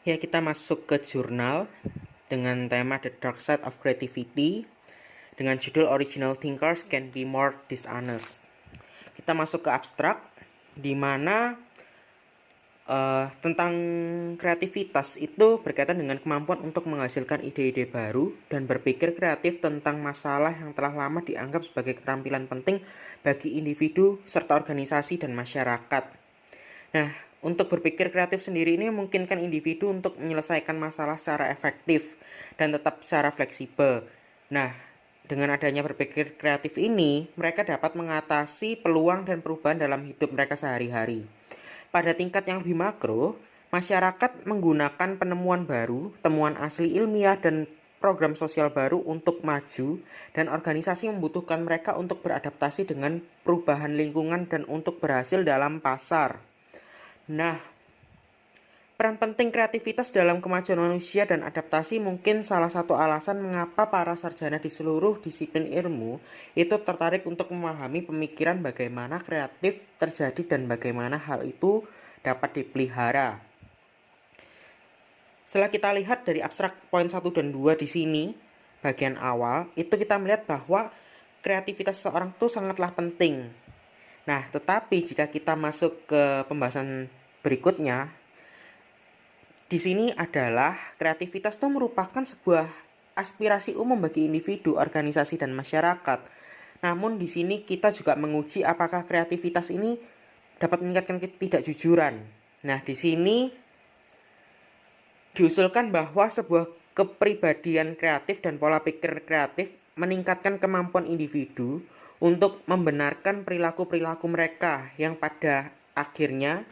Ya, kita masuk ke jurnal dengan tema The Dark Side of Creativity dengan judul Original Thinkers Can Be More Dishonest. Kita masuk ke abstrak di mana tentang kreativitas itu berkaitan dengan kemampuan untuk menghasilkan ide-ide baru dan berpikir kreatif tentang masalah yang telah lama dianggap sebagai keterampilan penting bagi individu serta organisasi dan masyarakat. Nah, untuk berpikir kreatif sendiri ini memungkinkan individu untuk menyelesaikan masalah secara efektif dan tetap secara fleksibel. Nah, dengan adanya berpikir kreatif ini, mereka dapat mengatasi peluang dan perubahan dalam hidup mereka sehari-hari. Pada tingkat yang lebih makro, masyarakat menggunakan penemuan baru, temuan asli ilmiah, dan program sosial baru untuk maju, dan organisasi membutuhkan mereka untuk beradaptasi dengan perubahan lingkungan dan untuk berhasil dalam pasar. Nah, peran penting kreativitas dalam kemajuan manusia dan adaptasi mungkin salah satu alasan mengapa para sarjana di seluruh disiplin ilmu itu tertarik untuk memahami pemikiran bagaimana kreatif terjadi dan bagaimana hal itu dapat dipelihara. Setelah kita lihat dari abstrak poin 1 dan 2 di sini, bagian awal, itu kita melihat bahwa kreativitas seseorang itu sangatlah penting. Nah, tetapi jika kita masuk ke pembahasan berikutnya, di sini adalah kreativitas itu merupakan sebuah aspirasi umum bagi individu, organisasi, dan masyarakat. Namun di sini kita juga menguji apakah kreativitas ini dapat meningkatkan ketidakjujuran. Nah, di sini diusulkan bahwa sebuah kepribadian kreatif dan pola pikir kreatif meningkatkan kemampuan individu untuk membenarkan perilaku-perilaku mereka yang pada akhirnya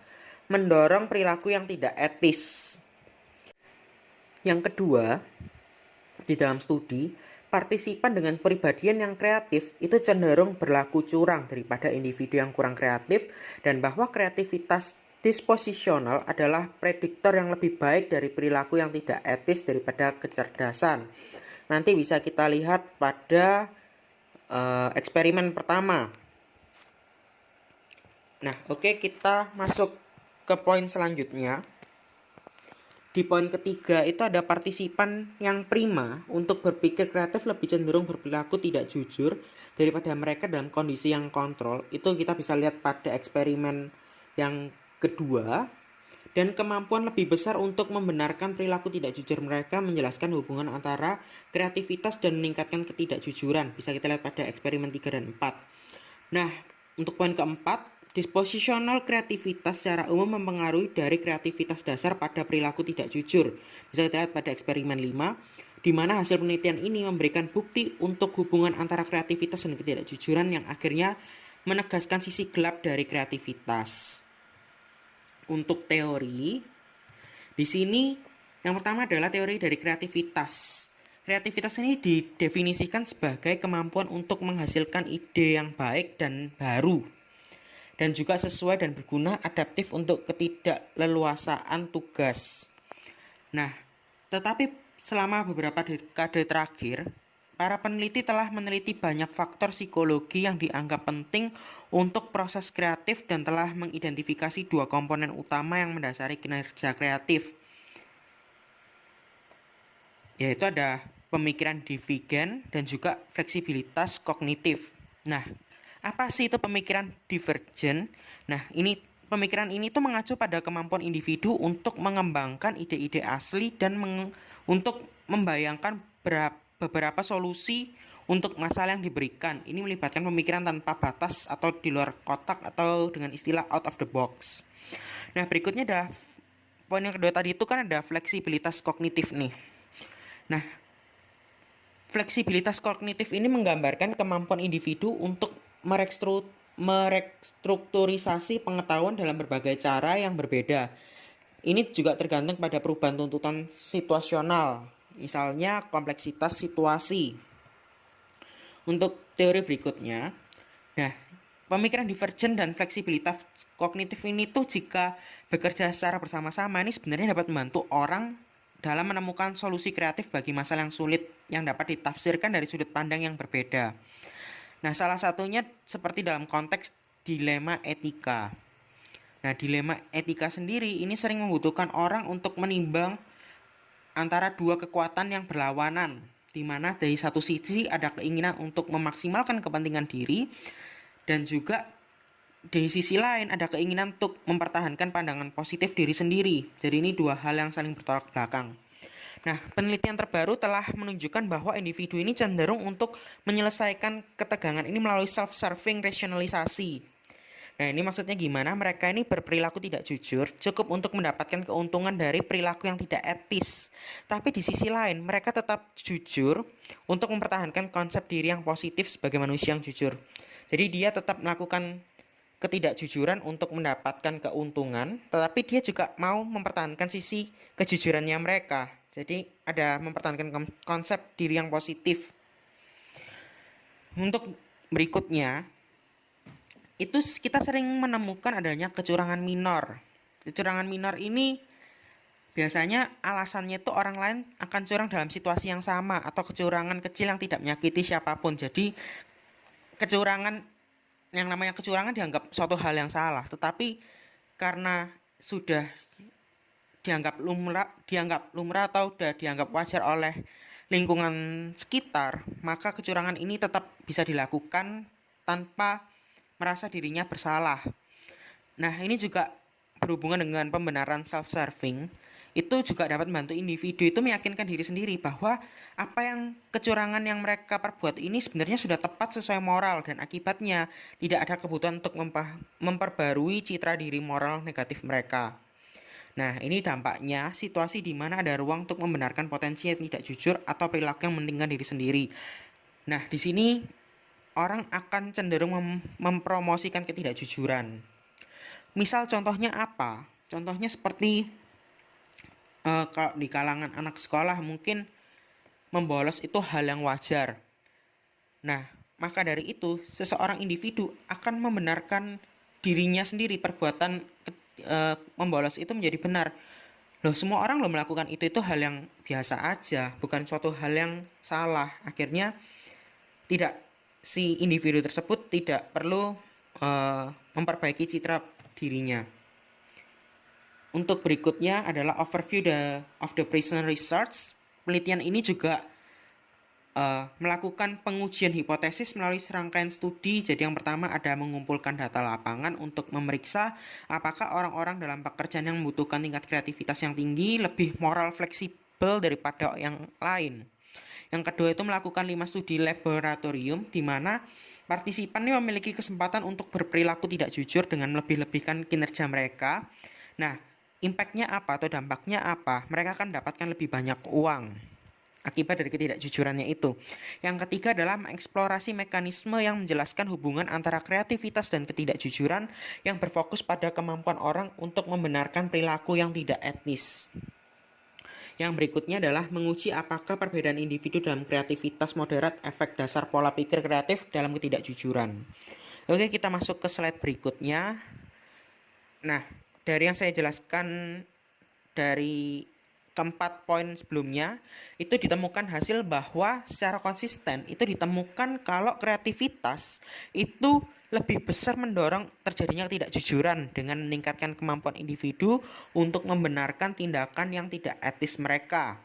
mendorong perilaku yang tidak etis. Yang kedua, di dalam studi, partisipan dengan kepribadian yang kreatif itu cenderung berlaku curang daripada individu yang kurang kreatif, dan bahwa kreativitas disposisional adalah prediktor yang lebih baik dari perilaku yang tidak etis daripada kecerdasan. Nanti bisa kita lihat pada eksperimen pertama. Nah, oke, kita masuk ke poin selanjutnya. Di poin ketiga itu ada partisipan yang prima untuk berpikir kreatif lebih cenderung berperilaku tidak jujur daripada mereka dalam kondisi yang kontrol. Itu kita bisa lihat pada eksperimen yang kedua. Dan kemampuan lebih besar untuk membenarkan perilaku tidak jujur mereka menjelaskan hubungan antara kreativitas dan meningkatkan ketidakjujuran. Bisa kita lihat pada eksperimen 3 dan 4. Nah, untuk poin keempat, dispositional kreativitas secara umum mempengaruhi dari kreativitas dasar pada perilaku tidak jujur. Bisa kita lihat pada eksperimen 5, di mana hasil penelitian ini memberikan bukti untuk hubungan antara kreativitas dan ketidakjujuran yang akhirnya menegaskan sisi gelap dari kreativitas. Untuk teori, di sini yang pertama adalah teori dari kreativitas. Kreativitas ini didefinisikan sebagai kemampuan untuk menghasilkan ide yang baik dan baru, dan juga sesuai dan berguna adaptif untuk ketidakleluasaan tugas. Nah, tetapi selama beberapa dekade terakhir, para peneliti telah meneliti banyak faktor psikologi yang dianggap penting untuk proses kreatif dan telah mengidentifikasi dua komponen utama yang mendasari kinerja kreatif, yaitu ada pemikiran divergen dan juga fleksibilitas kognitif. Nah, apa sih itu pemikiran divergen? Nah, pemikiran ini tuh mengacu pada kemampuan individu untuk mengembangkan ide-ide asli dan untuk membayangkan beberapa solusi untuk masalah yang diberikan. Ini melibatkan pemikiran tanpa batas atau di luar kotak atau dengan istilah out of the box. Nah, berikutnya ada poin yang kedua tadi itu kan ada fleksibilitas kognitif nih. Nah, fleksibilitas kognitif ini menggambarkan kemampuan individu untuk merestrukturisasi pengetahuan dalam berbagai cara yang berbeda. Ini juga tergantung pada perubahan tuntutan situasional, misalnya kompleksitas situasi. Untuk teori berikutnya, nah, pemikiran divergen dan fleksibilitas kognitif ini tuh jika bekerja secara bersama-sama ini sebenarnya dapat membantu orang dalam menemukan solusi kreatif bagi masalah yang sulit yang dapat ditafsirkan dari sudut pandang yang berbeda. Nah, salah satunya seperti dalam konteks dilema etika. Nah, dilema etika sendiri ini sering membutuhkan orang untuk menimbang antara dua kekuatan yang berlawanan, di mana dari satu sisi ada keinginan untuk memaksimalkan kepentingan diri, dan juga di sisi lain ada keinginan untuk mempertahankan pandangan positif diri sendiri. Jadi ini dua hal yang saling bertolak belakang. Nah, penelitian terbaru telah menunjukkan bahwa individu ini cenderung untuk menyelesaikan ketegangan ini melalui self-serving rasionalisasi. Nah, ini maksudnya gimana? Mereka ini berperilaku tidak jujur, cukup untuk mendapatkan keuntungan dari perilaku yang tidak etis. Tapi di sisi lain, mereka tetap jujur untuk mempertahankan konsep diri yang positif sebagai manusia yang jujur. Jadi dia tetap melakukan ketidakjujuran untuk mendapatkan keuntungan, tetapi dia juga mau mempertahankan sisi kejujurannya mereka. Jadi ada mempertahankan konsep diri yang positif. Untuk berikutnya, itu kita sering menemukan adanya kecurangan minor. Kecurangan minor ini biasanya alasannya itu orang lain akan curang dalam situasi yang sama, atau kecurangan kecil yang tidak menyakiti siapapun. Jadi yang namanya kecurangan dianggap suatu hal yang salah, tetapi karena sudah dianggap lumrah atau sudah dianggap wajar oleh lingkungan sekitar, maka kecurangan ini tetap bisa dilakukan tanpa merasa dirinya bersalah. Nah, ini juga berhubungan dengan pembenaran self-serving. Itu juga dapat membantu individu itu meyakinkan diri sendiri bahwa apa yang kecurangan yang mereka perbuat ini sebenarnya sudah tepat sesuai moral, dan akibatnya tidak ada kebutuhan untuk memperbarui citra diri moral negatif mereka. Nah, ini dampaknya situasi di mana ada ruang untuk membenarkan potensi yang tidak jujur atau perilaku yang mementingkan diri sendiri. Nah, di sini orang akan cenderung mempromosikan ketidakjujuran. Misal contohnya apa? Contohnya seperti kalau di kalangan anak sekolah mungkin membolos itu hal yang wajar. Nah, maka dari itu seseorang individu akan membenarkan dirinya sendiri, perbuatan membolos itu menjadi benar. Loh, semua orang melakukan itu hal yang biasa aja, bukan suatu hal yang salah. Akhirnya si individu tersebut tidak perlu memperbaiki citra dirinya. Untuk berikutnya adalah overview of the prison research. Penelitian ini juga melakukan pengujian hipotesis melalui serangkaian studi. Jadi yang pertama ada mengumpulkan data lapangan untuk memeriksa apakah orang-orang dalam pekerjaan yang membutuhkan tingkat kreativitas yang tinggi lebih moral fleksibel daripada yang lain. Yang kedua itu melakukan 5 studi laboratorium di mana partisipan ini memiliki kesempatan untuk berperilaku tidak jujur dengan melebih-lebihkan kinerja mereka. Nah, impact-nya apa atau dampaknya apa? Mereka akan mendapatkan lebih banyak uang akibat dari ketidakjujurannya itu. Yang ketiga adalah mengeksplorasi mekanisme yang menjelaskan hubungan antara kreativitas dan ketidakjujuran yang berfokus pada kemampuan orang untuk membenarkan perilaku yang tidak etis. Yang berikutnya adalah menguji apakah perbedaan individu dalam kreativitas moderat efek dasar pola pikir kreatif dalam ketidakjujuran. Oke, kita masuk ke slide berikutnya. Nah, dari yang saya jelaskan dari keempat poin sebelumnya, itu ditemukan hasil bahwa secara konsisten itu ditemukan kalau kreativitas itu lebih besar mendorong terjadinya ketidakjujuran dengan meningkatkan kemampuan individu untuk membenarkan tindakan yang tidak etis mereka.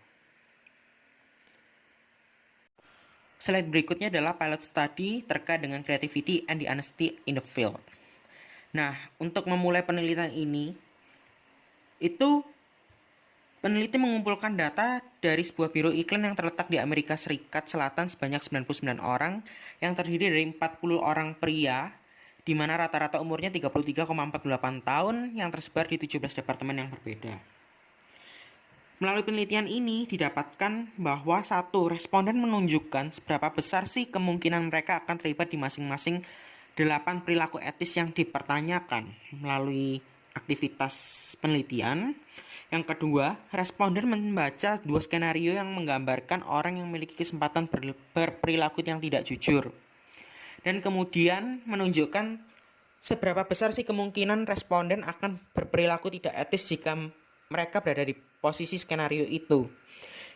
Slide berikutnya adalah pilot study terkait dengan creativity and the honesty in the field. Nah, untuk memulai penelitian ini, itu peneliti mengumpulkan data dari sebuah biro iklan yang terletak di Amerika Serikat Selatan sebanyak 99 orang yang terdiri dari 40 orang pria, di mana rata-rata umurnya 33,48 tahun yang tersebar di 17 departemen yang berbeda. Melalui penelitian ini didapatkan bahwa satu responden menunjukkan seberapa besar sih kemungkinan mereka akan terlibat di masing-masing 8 perilaku etis yang dipertanyakan melalui aktivitas penelitian. Yang kedua, responden membaca 2 skenario yang menggambarkan orang yang memiliki kesempatan berperilaku yang tidak jujur. Dan kemudian menunjukkan seberapa besar sih kemungkinan responden akan berperilaku tidak etis jika mereka berada di posisi skenario itu.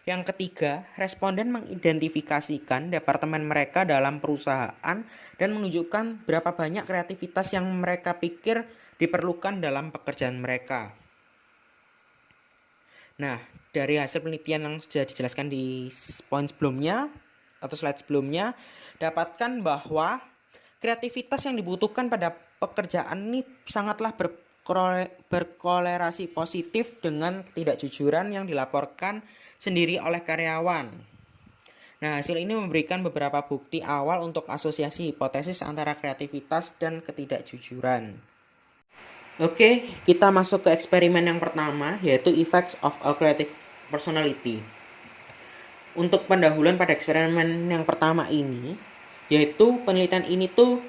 Yang ketiga, responden mengidentifikasikan departemen mereka dalam perusahaan dan menunjukkan berapa banyak kreativitas yang mereka pikir diperlukan dalam pekerjaan mereka. Nah, dari hasil penelitian yang sudah dijelaskan di poin sebelumnya atau slide sebelumnya, dapatkan bahwa kreativitas yang dibutuhkan pada pekerjaan ini sangatlah berkolerasi positif dengan ketidakjujuran yang dilaporkan sendiri oleh karyawan. Nah, hasil ini memberikan beberapa bukti awal untuk asosiasi hipotesis antara kreativitas dan ketidakjujuran. Oke, kita masuk ke eksperimen yang pertama, yaitu Effects of a Creative Personality. Untuk pendahuluan pada eksperimen yang pertama ini, yaitu penelitian ini tuh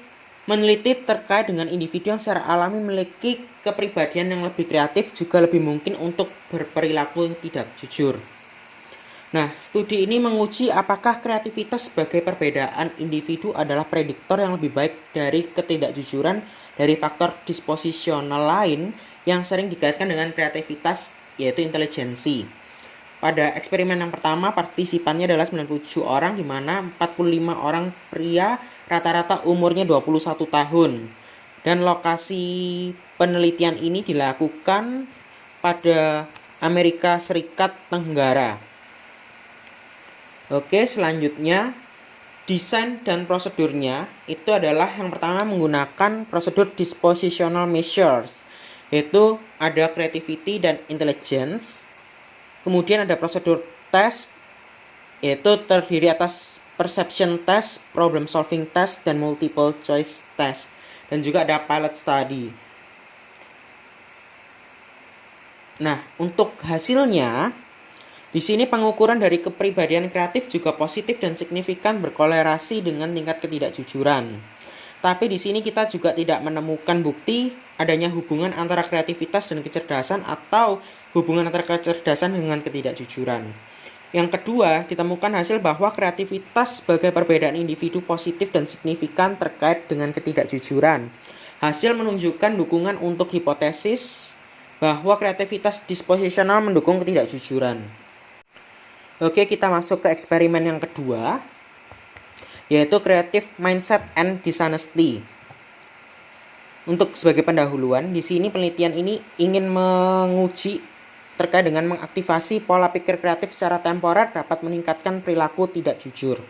meneliti terkait dengan individu yang secara alami memiliki kepribadian yang lebih kreatif juga lebih mungkin untuk berperilaku tidak jujur. Nah, studi ini menguji apakah kreativitas sebagai perbedaan individu adalah prediktor yang lebih baik dari ketidakjujuran dari faktor disposisional lain yang sering dikaitkan dengan kreativitas, yaitu intelijensi. Pada eksperimen yang pertama, partisipannya adalah 97 orang, di mana 45 orang pria, rata-rata umurnya 21 tahun. Dan lokasi penelitian ini dilakukan pada Amerika Serikat Tenggara. Oke, selanjutnya desain dan prosedurnya itu adalah yang pertama menggunakan prosedur dispositional measures, yaitu ada creativity dan intelligence. Kemudian ada prosedur test, yaitu terdiri atas perception test, problem solving test, dan multiple choice test. Dan juga ada pilot study. Nah, untuk hasilnya, di sini pengukuran dari kepribadian kreatif juga positif dan signifikan berkolerasi dengan tingkat ketidakjujuran. Tapi di sini kita juga tidak menemukan bukti adanya hubungan antara kreativitas dan kecerdasan atau hubungan antara kecerdasan dengan ketidakjujuran. Yang kedua, ditemukan hasil bahwa kreativitas sebagai perbedaan individu positif dan signifikan terkait dengan ketidakjujuran. Hasil menunjukkan dukungan untuk hipotesis bahwa kreativitas disposisional mendukung ketidakjujuran. Oke, kita masuk ke eksperimen yang kedua, yaitu Creative Mindset and Dishonesty. Untuk sebagai pendahuluan, di sini penelitian ini ingin menguji terkait dengan mengaktifasi pola pikir kreatif secara temporer dapat meningkatkan perilaku tidak jujur.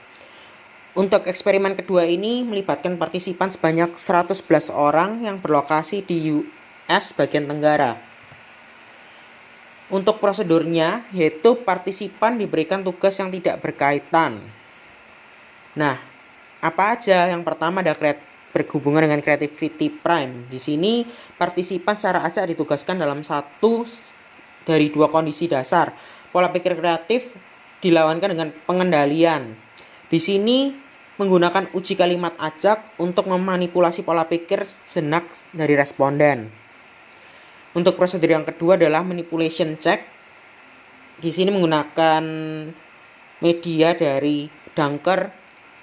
Untuk eksperimen kedua ini melibatkan partisipan sebanyak 111 orang yang berlokasi di US bagian Tenggara. Untuk prosedurnya, yaitu partisipan diberikan tugas yang tidak berkaitan. Nah, apa aja? Yang pertama ada berhubungan dengan creativity prime. Di sini partisipan secara acak ditugaskan dalam satu dari dua kondisi dasar. Pola pikir kreatif dilawankan dengan pengendalian. Di sini menggunakan uji kalimat acak untuk memanipulasi pola pikir sejenak dari responden. Untuk prosedur yang kedua adalah manipulation check. Di sini menggunakan media dari Dunker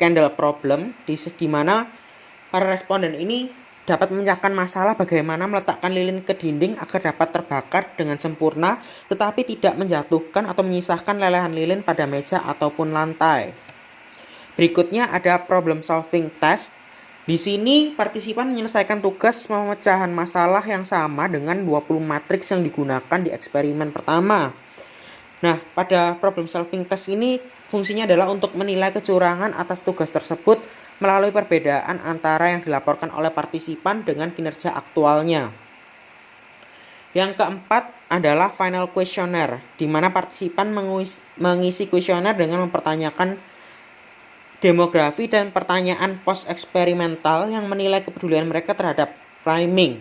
Candle Problem, di mana para responden ini dapat memecahkan masalah bagaimana meletakkan lilin ke dinding agar dapat terbakar dengan sempurna, tetapi tidak menjatuhkan atau menyisahkan lelehan lilin pada meja ataupun lantai. Berikutnya ada problem solving test. Di sini partisipan menyelesaikan tugas pemecahan masalah yang sama dengan 20 matriks yang digunakan di eksperimen pertama. Nah, pada problem solving test ini fungsinya adalah untuk menilai kecurangan atas tugas tersebut melalui perbedaan antara yang dilaporkan oleh partisipan dengan kinerja aktualnya. Yang keempat adalah final questionnaire, di mana partisipan mengisi kuesioner dengan mempertanyakan demografi dan pertanyaan post-eksperimental yang menilai kepedulian mereka terhadap priming.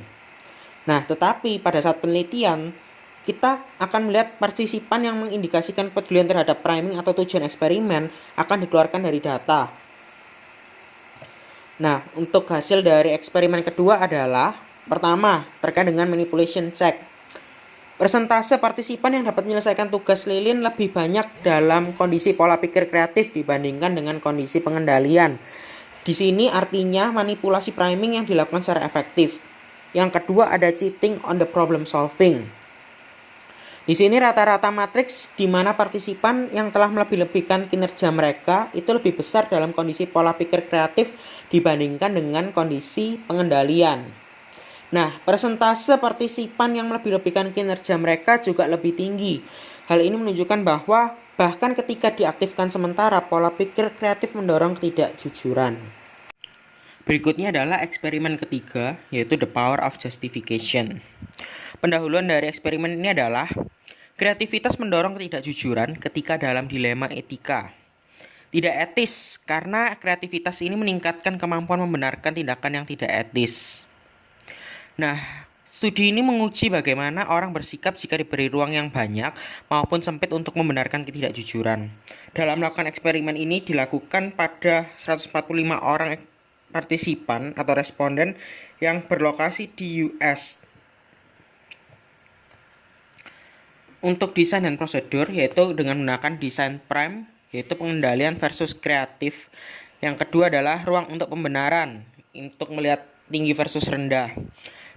Nah, tetapi pada saat penelitian, kita akan melihat partisipan yang mengindikasikan kepedulian terhadap priming atau tujuan eksperimen akan dikeluarkan dari data. Nah, untuk hasil dari eksperimen kedua adalah, pertama, terkait dengan manipulation check. Persentase partisipan yang dapat menyelesaikan tugas lilin lebih banyak dalam kondisi pola pikir kreatif dibandingkan dengan kondisi pengendalian. Di sini artinya manipulasi priming yang dilakukan secara efektif. Yang kedua ada cheating on the problem solving. Di sini rata-rata matriks di mana partisipan yang telah melebih-lebihkan kinerja mereka itu lebih besar dalam kondisi pola pikir kreatif dibandingkan dengan kondisi pengendalian. Nah, persentase partisipan yang melebih-lebihkan kinerja mereka juga lebih tinggi. Hal ini menunjukkan bahwa bahkan ketika diaktifkan sementara, pola pikir kreatif mendorong ketidakjujuran. Berikutnya adalah eksperimen ketiga, yaitu the power of justification. Pendahuluan dari eksperimen ini adalah kreativitas mendorong ketidakjujuran ketika dalam dilema etika. Tidak etis, karena kreativitas ini meningkatkan kemampuan membenarkan tindakan yang tidak etis. Nah, studi ini menguji bagaimana orang bersikap jika diberi ruang yang banyak maupun sempit untuk membenarkan ketidakjujuran. Dalam melakukan eksperimen ini dilakukan pada 145 orang partisipan atau responden yang berlokasi di US. Untuk desain dan prosedur yaitu dengan menggunakan desain prime, yaitu pengendalian versus kreatif. Yang kedua adalah ruang untuk pembenaran, untuk melihat tinggi versus rendah.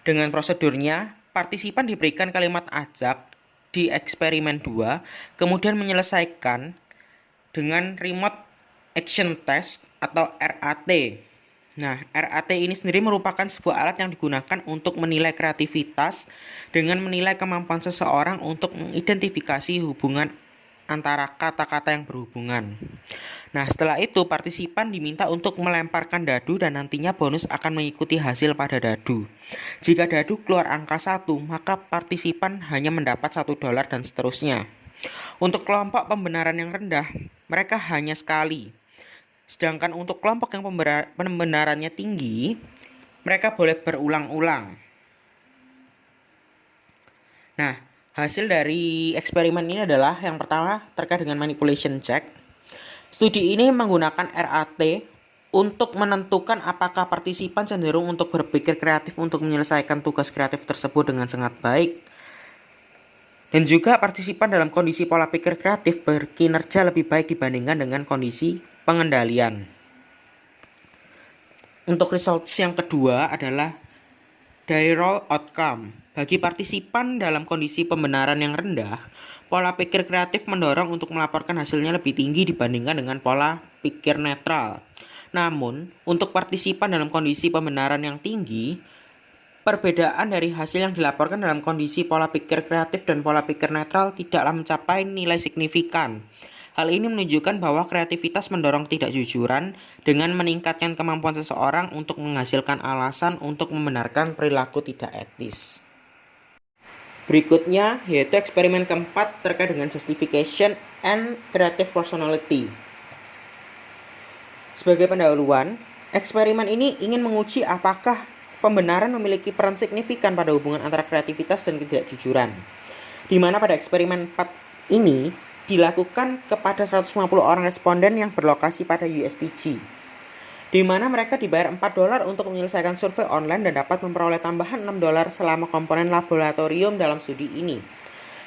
Dengan prosedurnya, partisipan diberikan kalimat ajak di eksperimen 2, kemudian menyelesaikan dengan remote action test atau RAT. Nah, RAT ini sendiri merupakan sebuah alat yang digunakan untuk menilai kreativitas dengan menilai kemampuan seseorang untuk mengidentifikasi hubungan antara kata-kata yang berhubungan. Nah, setelah itu partisipan diminta untuk melemparkan dadu dan nantinya bonus akan mengikuti hasil pada dadu. Jika dadu keluar angka 1, maka partisipan hanya mendapat $1 dan seterusnya. Untuk kelompok pembenaran yang rendah, mereka hanya sekali. Sedangkan untuk kelompok yang pembenarannya tinggi, mereka boleh berulang-ulang. Nah, hasil dari eksperimen ini adalah yang pertama terkait dengan manipulation check. Studi ini menggunakan RAT untuk menentukan apakah partisipan cenderung untuk berpikir kreatif untuk menyelesaikan tugas kreatif tersebut dengan sangat baik. Dan juga partisipan dalam kondisi pola pikir kreatif berkinerja lebih baik dibandingkan dengan kondisi pengendalian. Untuk results yang kedua adalah Diral outcome. Bagi partisipan dalam kondisi pembenaran yang rendah, pola pikir kreatif mendorong untuk melaporkan hasilnya lebih tinggi dibandingkan dengan pola pikir netral. Namun, untuk partisipan dalam kondisi pembenaran yang tinggi, perbedaan dari hasil yang dilaporkan dalam kondisi pola pikir kreatif dan pola pikir netral tidaklah mencapai nilai signifikan. Hal ini menunjukkan bahwa kreativitas mendorong ketidakjujuran dengan meningkatkan kemampuan seseorang untuk menghasilkan alasan untuk membenarkan perilaku tidak etis. Berikutnya yaitu eksperimen keempat terkait dengan justification and creative personality. Sebagai pendahuluan, eksperimen ini ingin menguji apakah pembenaran memiliki peran signifikan pada hubungan antara kreativitas dan ketidakjujuran. Di mana pada eksperimen 4 ini dilakukan kepada 150 orang responden yang berlokasi pada USTG, di mana mereka dibayar $4 untuk menyelesaikan survei online dan dapat memperoleh tambahan $6 selama komponen laboratorium dalam studi ini.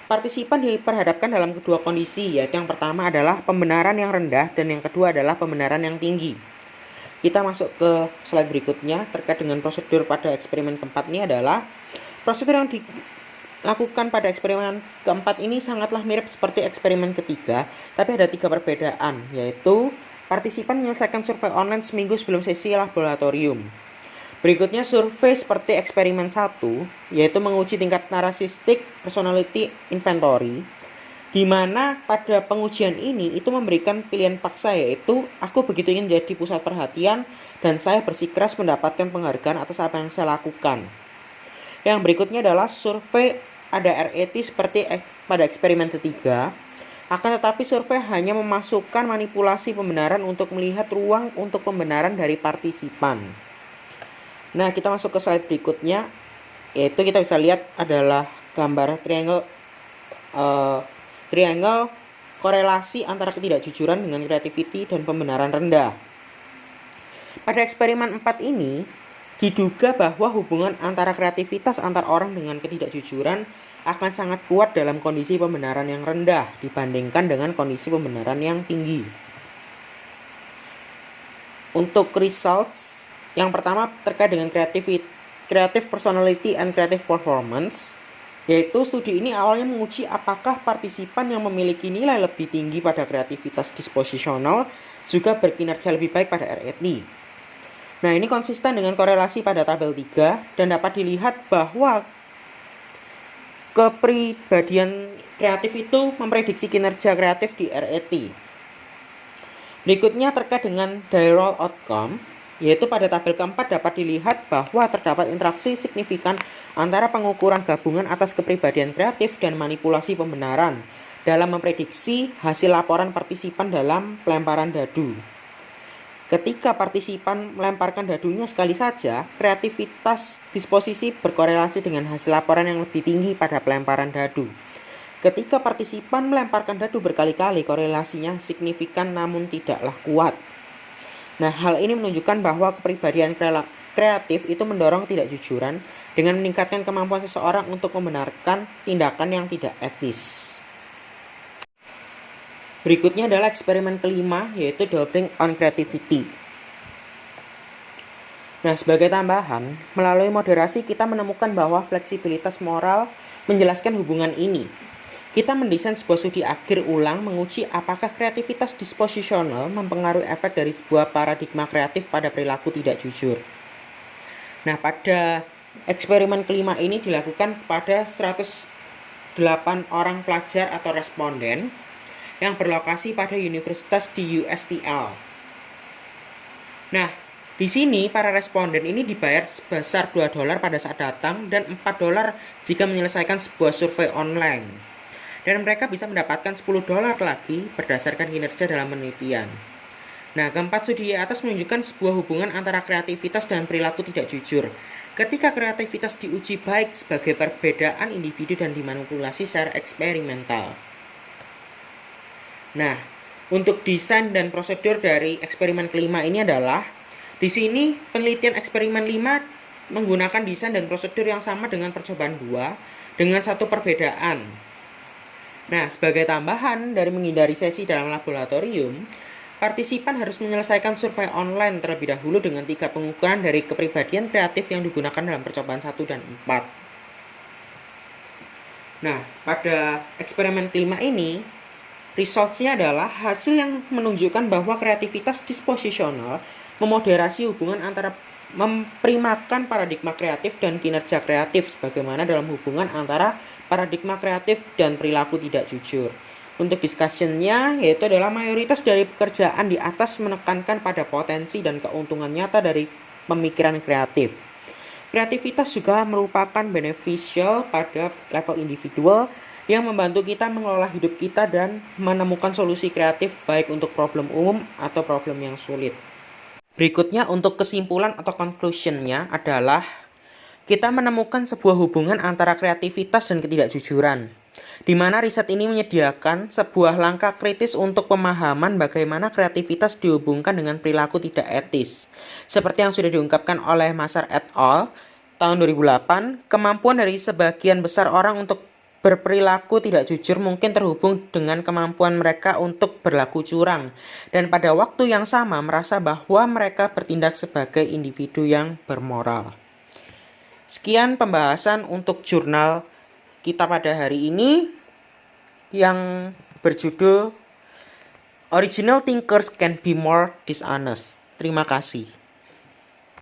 Partisipan diperhadapkan dalam kedua kondisi, yaitu yang pertama adalah pembenaran yang rendah dan yang kedua adalah pembenaran yang tinggi. Kita masuk ke slide berikutnya terkait dengan prosedur pada eksperimen keempat ini adalah prosedur yang dilakukan pada eksperimen keempat ini sangatlah mirip seperti eksperimen ketiga, tapi ada 3 perbedaan, yaitu partisipan menyelesaikan survei online seminggu sebelum sesi laboratorium. Berikutnya survei seperti eksperimen 1, yaitu menguji tingkat narcissistic personality inventory, di mana pada pengujian ini itu memberikan pilihan paksa, yaitu aku begitu ingin jadi pusat perhatian dan saya bersikeras mendapatkan penghargaan atas apa yang saya lakukan. Yang berikutnya adalah survei ada RAT seperti pada eksperimen ketiga, akan tetapi survei hanya memasukkan manipulasi pembenaran untuk melihat ruang untuk pembenaran dari partisipan. Nah, kita masuk ke slide berikutnya, yaitu kita bisa lihat adalah gambar triangle korelasi antara ketidakjujuran dengan creativity dan pembenaran rendah. Pada eksperimen 4 ini, diduga bahwa hubungan antara kreativitas antar orang dengan ketidakjujuran akan sangat kuat dalam kondisi pembenaran yang rendah dibandingkan dengan kondisi pembenaran yang tinggi. Untuk results, yang pertama terkait dengan creative personality and creative performance, yaitu studi ini awalnya menguji apakah partisipan yang memiliki nilai lebih tinggi pada kreativitas disposisional juga berkinerja lebih baik pada RAT. Nah, ini konsisten dengan korelasi pada tabel 3 dan dapat dilihat bahwa kepribadian kreatif itu memprediksi kinerja kreatif di RET. Berikutnya terkait dengan diurnal outcome, yaitu pada tabel keempat dapat dilihat bahwa terdapat interaksi signifikan antara pengukuran gabungan atas kepribadian kreatif dan manipulasi pembenaran dalam memprediksi hasil laporan partisipan dalam pelemparan dadu. Ketika partisipan melemparkan dadunya sekali saja, kreativitas disposisi berkorelasi dengan hasil laporan yang lebih tinggi pada pelemparan dadu. Ketika partisipan melemparkan dadu berkali-kali, korelasinya signifikan namun tidaklah kuat. Nah, hal ini menunjukkan bahwa kepribadian kreatif itu mendorong ketidakjujuran dengan meningkatkan kemampuan seseorang untuk membenarkan tindakan yang tidak etis. Berikutnya adalah eksperimen kelima, yaitu doubling on creativity. Nah, sebagai tambahan, melalui moderasi kita menemukan bahwa fleksibilitas moral menjelaskan hubungan ini. Kita mendesain sebuah studi akhir ulang menguji apakah kreativitas disposisional mempengaruhi efek dari sebuah paradigma kreatif pada perilaku tidak jujur. Nah, pada eksperimen kelima ini dilakukan kepada 108 orang pelajar atau responden yang berlokasi pada universitas di USTL. Nah, di sini para responden ini dibayar sebesar $2 pada saat datang dan $4 jika menyelesaikan sebuah survei online. Dan mereka bisa mendapatkan $10 lagi berdasarkan kinerja dalam penelitian. Nah, keempat studi di atas menunjukkan sebuah hubungan antara kreativitas dan perilaku tidak jujur. Ketika kreativitas diuji baik sebagai perbedaan individu dan dimanipulasi secara eksperimental. Nah, untuk desain dan prosedur dari eksperimen kelima ini adalah, di sini penelitian eksperimen 5 menggunakan desain dan prosedur yang sama dengan percobaan 2 dengan satu perbedaan. Nah, sebagai tambahan dari menghindari sesi dalam laboratorium, partisipan harus menyelesaikan survei online terlebih dahulu dengan 3 pengukuran dari kepribadian kreatif yang digunakan dalam percobaan 1 dan 4. Nah, pada eksperimen kelima ini, results-nya adalah hasil yang menunjukkan bahwa kreativitas disposisional memoderasi hubungan antara memprimakan paradigma kreatif dan kinerja kreatif sebagaimana dalam hubungan antara paradigma kreatif dan perilaku tidak jujur. Untuk discussion-nya yaitu adalah mayoritas dari pekerjaan di atas menekankan pada potensi dan keuntungan nyata dari pemikiran kreatif. Kreativitas juga merupakan beneficial pada level individual yang membantu kita mengelola hidup kita dan menemukan solusi kreatif baik untuk problem umum atau problem yang sulit. Berikutnya untuk kesimpulan atau conclusion-nya adalah kita menemukan sebuah hubungan antara kreativitas dan ketidakjujuran, di mana riset ini menyediakan sebuah langkah kritis untuk pemahaman bagaimana kreativitas dihubungkan dengan perilaku tidak etis. Seperti yang sudah diungkapkan oleh Masar et al. Tahun 2008, kemampuan dari sebagian besar orang untuk berperilaku tidak jujur mungkin terhubung dengan kemampuan mereka untuk berlaku curang dan pada waktu yang sama merasa bahwa mereka bertindak sebagai individu yang bermoral. Sekian pembahasan untuk jurnal kita pada hari ini yang berjudul Original Thinkers Can Be More Dishonest. Terima kasih.